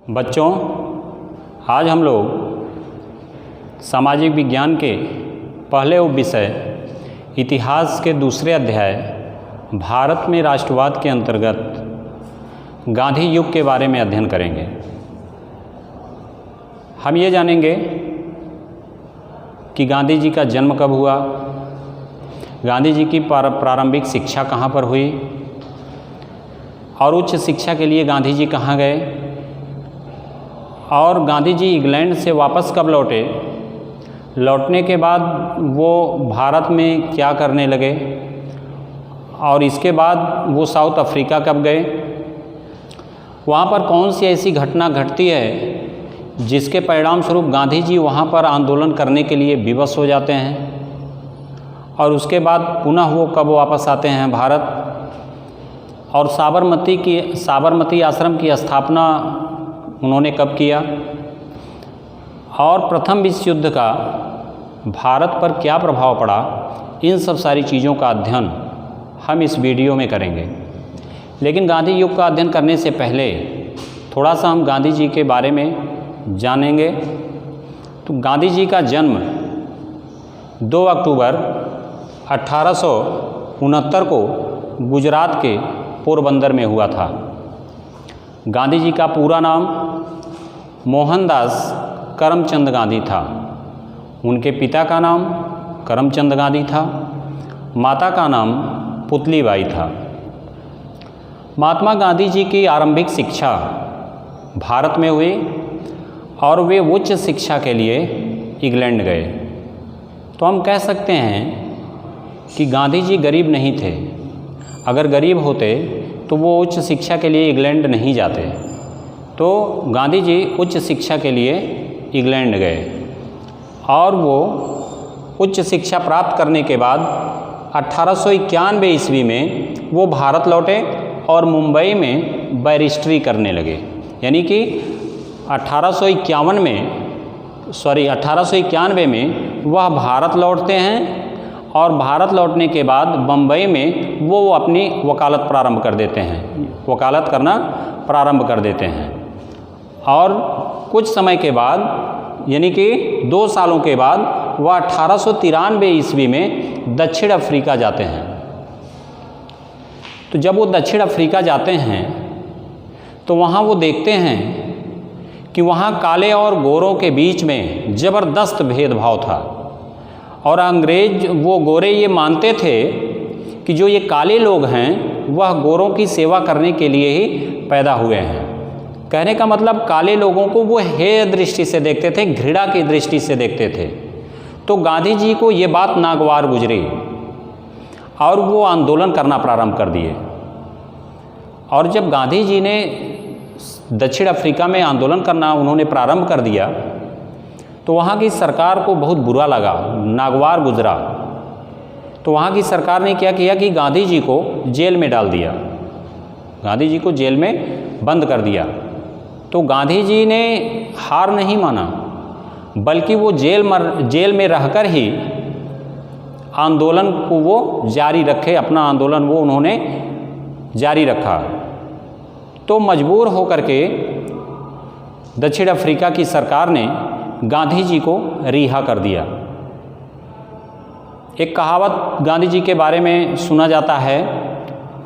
बच्चों, आज हम लोग सामाजिक विज्ञान के पहले विषय इतिहास के दूसरे अध्याय भारत में राष्ट्रवाद के अंतर्गत गांधी युग के बारे में अध्ययन करेंगे। हम ये जानेंगे कि गांधी जी का जन्म कब हुआ, गांधी जी की प्रारंभिक शिक्षा कहाँ पर हुई और उच्च शिक्षा के लिए गांधी जी कहाँ गए, और गांधी जी इंग्लैंड से वापस कब लौटे, लौटने के बाद वो भारत में क्या करने लगे, और इसके बाद वो साउथ अफ्रीका कब गए, वहाँ पर कौन सी ऐसी घटना घटती है जिसके परिणाम स्वरूप गांधी जी वहाँ पर आंदोलन करने के लिए विवश हो जाते हैं, और उसके बाद पुनः वो कब वापस आते हैं भारत, और साबरमती आश्रम की स्थापना उन्होंने कब किया, और प्रथम विश्व युद्ध का भारत पर क्या प्रभाव पड़ा। इन सब सारी चीज़ों का अध्ययन हम इस वीडियो में करेंगे। लेकिन गांधी युग का अध्ययन करने से पहले थोड़ा सा हम गांधी जी के बारे में जानेंगे। तो गांधी जी का जन्म 2 अक्टूबर 1869 को गुजरात के पोरबंदर में हुआ था। गांधी जी का पूरा नाम मोहनदास करमचंद गांधी था। उनके पिता का नाम करमचंद गांधी था, माता का नाम पुतलीबाई था। महात्मा गांधी जी की आरंभिक शिक्षा भारत में हुई और वे उच्च शिक्षा के लिए इंग्लैंड गए। तो हम कह सकते हैं कि गांधी जी गरीब नहीं थे। अगर गरीब होते तो वो उच्च शिक्षा के लिए इंग्लैंड नहीं जाते। तो गांधी जी उच्च शिक्षा के लिए इंग्लैंड गए और वो उच्च शिक्षा प्राप्त करने के बाद 1891 ईस्वी में वो भारत लौटे और मुंबई में बैरिस्ट्री करने लगे। यानी कि 1891 में वह भारत लौटते हैं और भारत लौटने के बाद बम्बई में वो अपनी वकालत वकालत करना प्रारंभ कर देते हैं। और कुछ समय के बाद यानी कि 2 सालों के बाद वह 1893 ईस्वी में दक्षिण अफ्रीका जाते हैं। तो जब वो दक्षिण अफ्रीका जाते हैं तो वहाँ वो देखते हैं कि वहाँ काले और गोरों के बीच में ज़बरदस्त भेदभाव था, और अंग्रेज वो गोरे ये मानते थे कि जो ये काले लोग हैं वह गोरों की सेवा करने के लिए ही पैदा हुए हैं। कहने का मतलब काले लोगों को वो हेय दृष्टि से देखते थे, घृणा की दृष्टि से देखते थे। तो गांधी जी को ये बात नागवार गुजरी और वो आंदोलन करना प्रारंभ कर दिए। और जब गांधी जी ने दक्षिण अफ्रीका में आंदोलन करना उन्होंने प्रारंभ कर दिया तो वहाँ की सरकार को बहुत बुरा लगा, नागवार गुजरा। तो वहाँ की सरकार ने क्या किया कि गांधी जी को जेल में डाल दिया, गांधी जी को जेल में बंद कर दिया। तो गांधी जी ने हार नहीं माना, बल्कि वो जेल में रहकर ही आंदोलन को वो जारी रखे, अपना आंदोलन वो उन्होंने जारी रखा। तो मजबूर होकर के दक्षिण अफ्रीका की सरकार ने गांधी जी को रिहा कर दिया। एक कहावत गांधी जी के बारे में सुना जाता है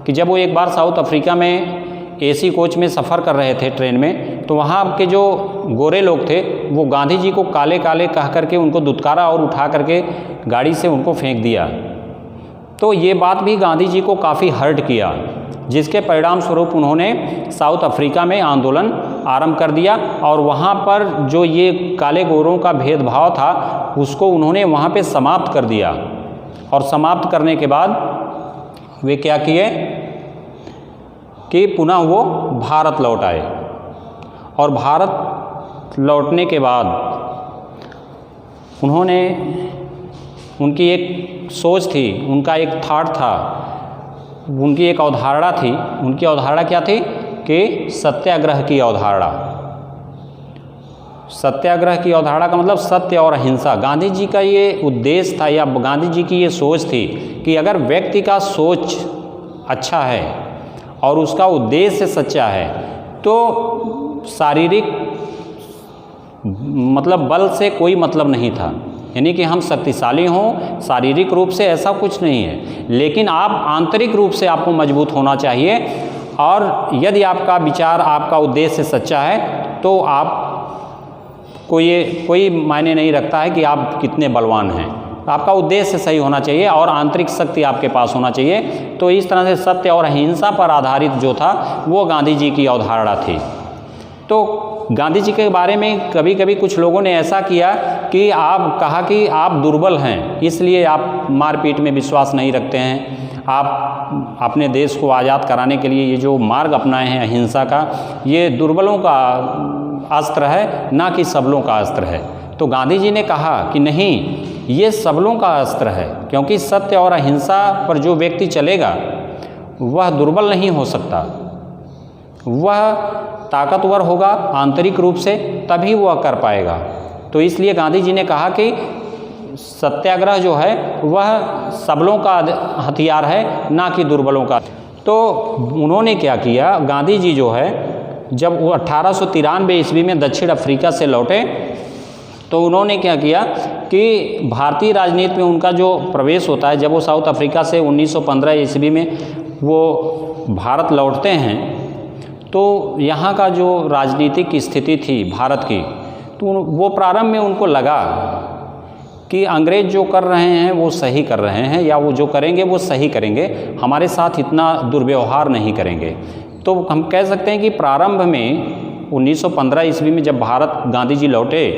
कि जब वो एक बार साउथ अफ्रीका में एसी कोच में सफ़र कर रहे थे ट्रेन में, तो वहाँ के जो गोरे लोग थे वो गांधी जी को काले काले कह करके उनको दुत्कारा और उठा करके गाड़ी से उनको फेंक दिया। तो ये बात भी गांधी जी को काफ़ी हर्ट किया, जिसके परिणाम स्वरूप उन्होंने साउथ अफ्रीका में आंदोलन आरंभ कर दिया और वहाँ पर जो ये काले गोरों का भेदभाव था उसको उन्होंने वहाँ पे समाप्त कर दिया। और समाप्त करने के बाद वे क्या किए कि पुनः वो भारत लौट आए। और भारत लौटने के बाद उन्होंने, उनकी एक सोच थी, उनका एक थॉट था, उनकी एक अवधारणा थी। उनकी अवधारणा क्या थी कि सत्याग्रह की अवधारणा। सत्याग्रह की अवधारणा का मतलब सत्य और अहिंसा। गांधी जी का ये उद्देश्य था या गांधी जी की ये सोच थी कि अगर व्यक्ति का सोच अच्छा है और उसका उद्देश्य सच्चा है तो शारीरिक मतलब बल से कोई मतलब नहीं था, यानी कि हम शक्तिशाली हों शारीरिक रूप से, ऐसा कुछ नहीं है, लेकिन आप आंतरिक रूप से आपको मजबूत होना चाहिए। और यदि आपका विचार, आपका उद्देश्य सच्चा है तो आप कोई मायने नहीं रखता है कि आप कितने बलवान हैं, आपका उद्देश्य सही होना चाहिए और आंतरिक शक्ति आपके पास होना चाहिए। तो इस तरह से सत्य और अहिंसा पर आधारित जो था वो गांधी जी की अवधारणा थी। तो गांधी जी के बारे में कभी कभी कुछ लोगों ने ऐसा किया कि आप कहा कि आप दुर्बल हैं, इसलिए आप मारपीट में विश्वास नहीं रखते हैं, आप अपने देश को आज़ाद कराने के लिए ये जो मार्ग अपनाए हैं अहिंसा का, ये दुर्बलों का अस्त्र है, ना कि सबलों का अस्त्र है। तो गांधी जी ने कहा कि नहीं, ये सबलों का अस्त्र है, क्योंकि सत्य और अहिंसा पर जो व्यक्ति चलेगा वह दुर्बल नहीं हो सकता, वह ताकतवर होगा आंतरिक रूप से, तभी वह कर पाएगा। तो इसलिए गांधी जी ने कहा कि सत्याग्रह जो है वह सबलों का हथियार है, ना कि दुर्बलों का। तो उन्होंने क्या किया, गांधी जी जो है जब वो 1893 ईस्वी में दक्षिण अफ्रीका से लौटे तो उन्होंने क्या किया कि भारतीय राजनीति में उनका जो प्रवेश होता है, जब वो साउथ अफ्रीका से 1915 ईस्वी में वो भारत लौटते हैं तो यहाँ का जो राजनीतिक स्थिति थी भारत की, तो वो प्रारंभ में उनको लगा कि अंग्रेज़ जो कर रहे हैं वो सही कर रहे हैं, या वो जो करेंगे वो सही करेंगे, हमारे साथ इतना दुर्व्यवहार नहीं करेंगे। तो हम कह सकते हैं कि प्रारंभ में 1915 ईस्वी में जब भारत गांधी जी लौटे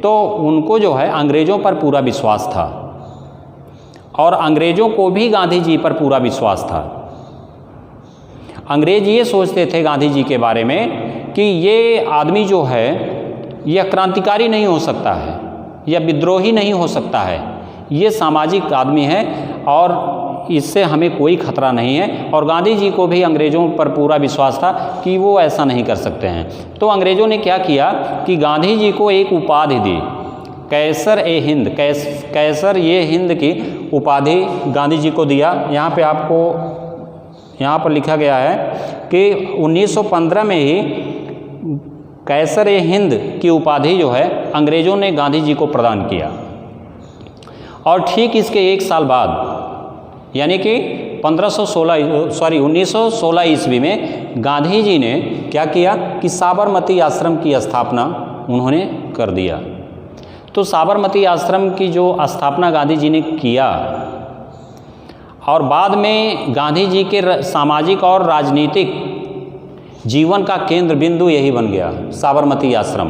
तो उनको जो है अंग्रेज़ों पर पूरा विश्वास था और अंग्रेज़ों को भी गांधी जी पर पूरा विश्वास था। अंग्रेज़ ये सोचते थे गांधी जी के बारे में कि ये आदमी जो है यह क्रांतिकारी नहीं हो सकता है, यह विद्रोही नहीं हो सकता है, ये सामाजिक आदमी है और इससे हमें कोई खतरा नहीं है। और गांधी जी को भी अंग्रेज़ों पर पूरा विश्वास था कि वो ऐसा नहीं कर सकते हैं। तो अंग्रेज़ों ने क्या किया कि गांधी जी को एक उपाधि दी, कैसर ए हिंद, कैसर ये हिंद की उपाधि गांधी जी को दिया। यहाँ पे आपको यहाँ पर लिखा गया है कि 1915 में ही कैसर ए हिंद की उपाधि जो है अंग्रेज़ों ने गांधी जी को प्रदान किया। और ठीक इसके एक साल बाद यानी कि 1916 ईस्वी में गांधी जी ने क्या किया कि साबरमती आश्रम की स्थापना उन्होंने कर दिया। तो साबरमती आश्रम की जो स्थापना गांधी जी ने किया और बाद में गांधी जी के सामाजिक और राजनीतिक जीवन का केंद्र बिंदु यही बन गया, साबरमती आश्रम।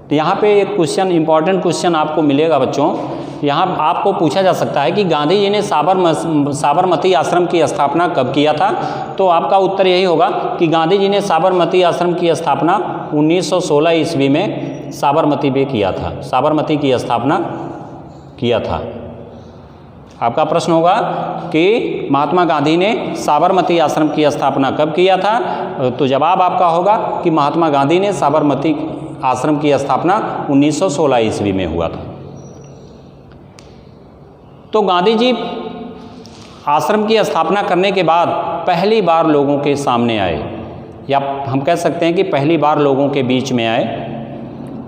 तो यहाँ पे एक क्वेश्चन, इम्पॉर्टेंट क्वेश्चन आपको मिलेगा बच्चों, यहाँ आपको पूछा जा सकता है कि गांधी जी ने साबरमती आश्रम की स्थापना कब किया था। तो आपका उत्तर यही होगा कि गांधी जी ने साबरमती आश्रम की स्थापना 1916 ईस्वी में साबरमती में किया था, साबरमती की स्थापना किया था। आपका प्रश्न होगा कि महात्मा गांधी ने साबरमती आश्रम की स्थापना कब किया था, तो जवाब आपका होगा कि महात्मा गांधी ने साबरमती आश्रम की स्थापना 1916 ईस्वी में हुआ था। तो गांधी जी आश्रम की स्थापना करने के बाद पहली बार लोगों के सामने आए, या हम कह सकते हैं कि पहली बार लोगों के बीच में आए।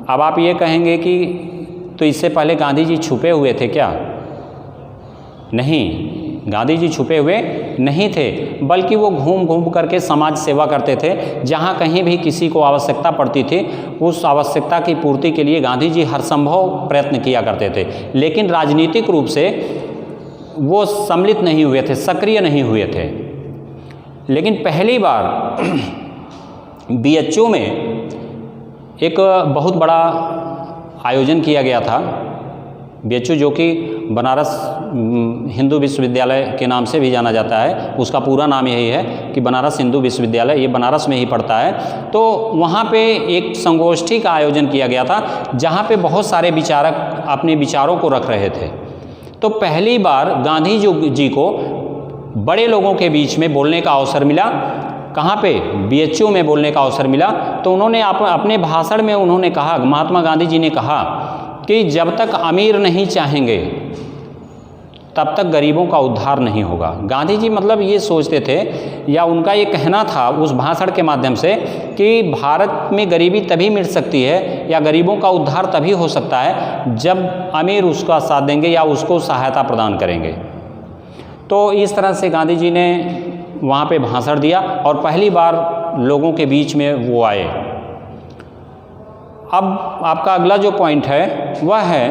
अब आप ये कहेंगे कि तो इससे पहले गांधी जी छुपे हुए थे क्या? नहीं, गांधी जी छुपे हुए नहीं थे, बल्कि वो घूम घूम करके समाज सेवा करते थे। जहाँ कहीं भी किसी को आवश्यकता पड़ती थी उस आवश्यकता की पूर्ति के लिए गांधी जी हर संभव प्रयत्न किया करते थे, लेकिन राजनीतिक रूप से वो सम्मिलित नहीं हुए थे, सक्रिय नहीं हुए थे। लेकिन पहली बार BHU में एक बहुत बड़ा आयोजन किया गया था। BHU जो कि बनारस हिंदू विश्वविद्यालय के नाम से भी जाना जाता है, उसका पूरा नाम यही है कि बनारस हिंदू विश्वविद्यालय, ये बनारस में ही पड़ता है। तो वहाँ पे एक संगोष्ठी का आयोजन किया गया था जहाँ पे बहुत सारे विचारक अपने विचारों को रख रहे थे। तो पहली बार गांधी जी को बड़े लोगों के बीच में बोलने का अवसर मिला। कहाँ पे? BHU में बोलने का अवसर मिला। तो उन्होंने अपने भाषण में उन्होंने कहा, महात्मा गांधी जी ने कहा कि जब तक अमीर नहीं चाहेंगे तब तक गरीबों का उद्धार नहीं होगा। गांधी जी मतलब ये सोचते थे, या उनका ये कहना था उस भाषण के माध्यम से, कि भारत में गरीबी तभी मिट सकती है या गरीबों का उद्धार तभी हो सकता है जब अमीर उसका साथ देंगे या उसको सहायता प्रदान करेंगे। तो इस तरह से गांधी जी ने वहाँ पे भाषण दिया और पहली बार लोगों के बीच में वो आए। अब आपका अगला जो पॉइंट है वह है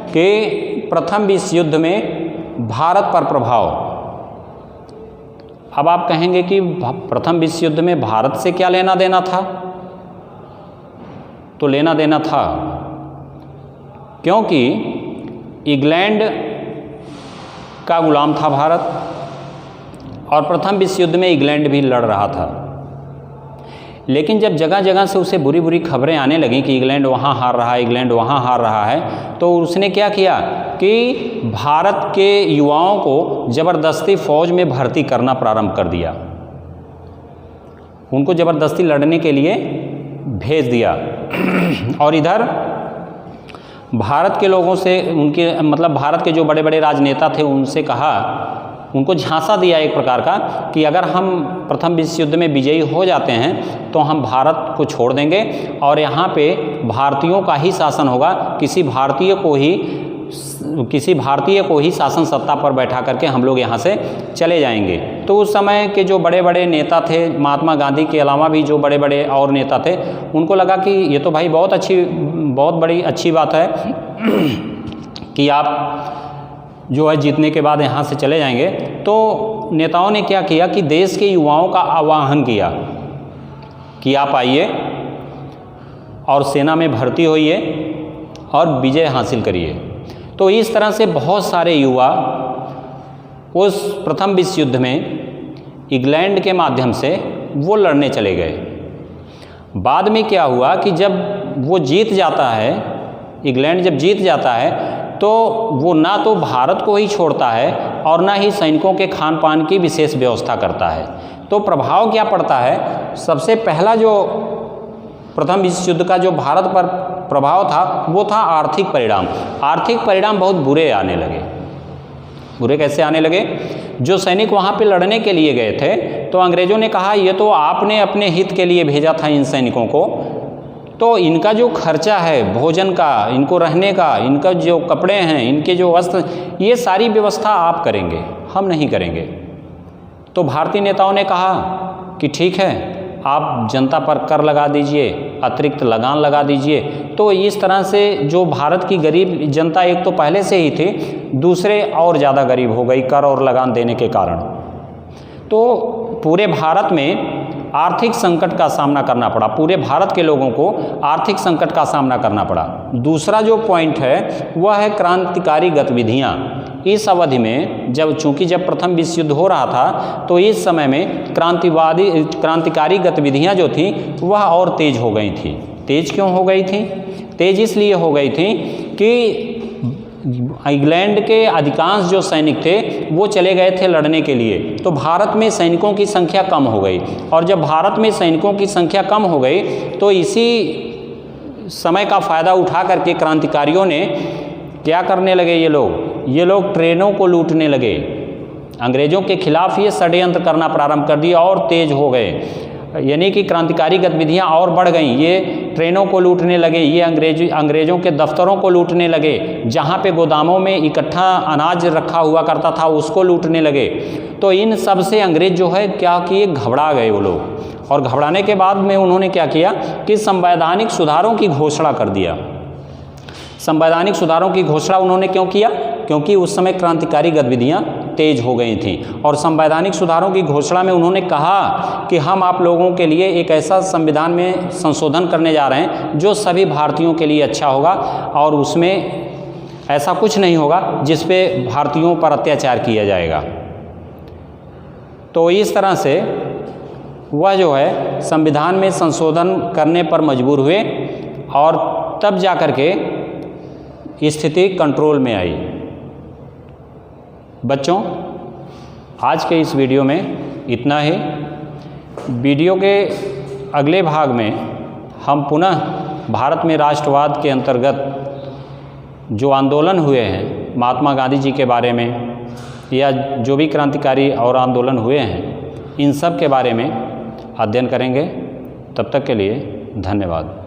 कि प्रथम विश्व युद्ध में भारत पर प्रभाव। अब आप कहेंगे कि प्रथम विश्व युद्ध में भारत से क्या लेना देना था? तो लेना देना था क्योंकि इंग्लैंड का गुलाम था भारत, और प्रथम विश्व युद्ध में इंग्लैंड भी लड़ रहा था। लेकिन जब जगह जगह से उसे बुरी बुरी खबरें आने लगीं कि इंग्लैंड वहाँ हार रहा है, इंग्लैंड वहाँ हार रहा है, तो उसने क्या किया कि भारत के युवाओं को ज़बरदस्ती फ़ौज में भर्ती करना प्रारंभ कर दिया, उनको ज़बरदस्ती लड़ने के लिए भेज दिया। और इधर भारत के लोगों से, उनके मतलब भारत के जो बड़े बड़े राजनेता थे उनसे कहा, उनको झांसा दिया एक प्रकार का कि अगर हम प्रथम विश्व युद्ध में विजयी हो जाते हैं तो हम भारत को छोड़ देंगे और यहाँ पे भारतीयों का ही शासन होगा, किसी भारतीय को ही शासन सत्ता पर बैठा करके हम लोग यहाँ से चले जाएंगे। तो उस समय के जो बड़े बड़े नेता थे, महात्मा गांधी के अलावा भी जो बड़े बड़े और नेता थे, उनको लगा कि ये तो भाई बहुत बड़ी अच्छी बात है कि आप जो है जीतने के बाद यहाँ से चले जाएंगे। तो नेताओं ने क्या किया कि देश के युवाओं का आह्वान किया कि आप आइए और सेना में भर्ती होइए और विजय हासिल करिए। तो इस तरह से बहुत सारे युवा उस प्रथम विश्व युद्ध में इंग्लैंड के माध्यम से वो लड़ने चले गए। बाद में क्या हुआ कि जब वो जीत जाता है, इंग्लैंड जब जीत जाता है, तो वो ना तो भारत को ही छोड़ता है और ना ही सैनिकों के खान पान की विशेष व्यवस्था करता है। तो प्रभाव क्या पड़ता है? सबसे पहला जो प्रथम विश्व युद्ध का जो भारत पर प्रभाव था वो था आर्थिक परिणाम। आर्थिक परिणाम बहुत बुरे आने लगे। बुरे कैसे आने लगे? जो सैनिक वहाँ पे लड़ने के लिए गए थे, तो अंग्रेज़ों ने कहा ये तो आपने अपने हित के लिए भेजा था इन सैनिकों को, तो इनका जो खर्चा है भोजन का, इनको रहने का, इनका जो कपड़े हैं, इनके जो वस्त्र, ये सारी व्यवस्था आप करेंगे, हम नहीं करेंगे। तो भारतीय नेताओं ने कहा कि ठीक है, आप जनता पर कर लगा दीजिए, अतिरिक्त लगान लगा दीजिए। तो इस तरह से जो भारत की गरीब जनता एक तो पहले से ही थी, दूसरे और ज़्यादा गरीब हो गई कर और लगान देने के कारण। तो पूरे भारत में आर्थिक संकट का सामना करना पड़ा, पूरे भारत के लोगों को आर्थिक संकट का सामना करना पड़ा। दूसरा जो पॉइंट है वह है क्रांतिकारी गतिविधियाँ। इस अवधि में जब प्रथम विश्व युद्ध हो रहा था, तो इस समय में क्रांतिकारी गतिविधियाँ जो थी वह और तेज हो गई थी। तेज क्यों हो गई थी? तेज इसलिए हो गई थी कि इंग्लैंड के अधिकांश जो सैनिक थे वो चले गए थे लड़ने के लिए, तो भारत में सैनिकों की संख्या कम हो गई। और जब भारत में सैनिकों की संख्या कम हो गई, तो इसी समय का फ़ायदा उठा करके क्रांतिकारियों ने क्या करने लगे? ये लोग ट्रेनों को लूटने लगे। अंग्रेज़ों के खिलाफ ये षड्यंत्र करना प्रारंभ कर दिया और तेज हो गए, यानी कि क्रांतिकारी गतिविधियां और बढ़ गईं। ये ट्रेनों को लूटने लगे, ये अंग्रेज़ों के दफ्तरों को लूटने लगे, जहाँ पे गोदामों में इकट्ठा अनाज रखा हुआ करता था उसको लूटने लगे। तो इन सब से अंग्रेज़ जो है क्या किए, घबरा गए वो लोग। और घबराने के बाद में उन्होंने क्या किया कि संवैधानिक सुधारों की घोषणा कर दिया। संवैधानिक सुधारों की घोषणा उन्होंने क्यों किया? क्योंकि उस समय क्रांतिकारी गतिविधियां तेज हो गई थी। और संवैधानिक सुधारों की घोषणा में उन्होंने कहा कि हम आप लोगों के लिए एक ऐसा संविधान में संशोधन करने जा रहे हैं जो सभी भारतीयों के लिए अच्छा होगा, और उसमें ऐसा कुछ नहीं होगा जिस पे भारतीयों पर अत्याचार किया जाएगा। तो इस तरह से वह जो है संविधान में संशोधन करने पर मजबूर हुए, और तब जा कर के स्थिति कंट्रोल में आई। बच्चों, आज के इस वीडियो में इतना ही। वीडियो के अगले भाग में हम पुनः भारत में राष्ट्रवाद के अंतर्गत जो आंदोलन हुए हैं महात्मा गांधी जी के बारे में, या जो भी क्रांतिकारी और आंदोलन हुए हैं इन सब के बारे में अध्ययन करेंगे। तब तक के लिए धन्यवाद।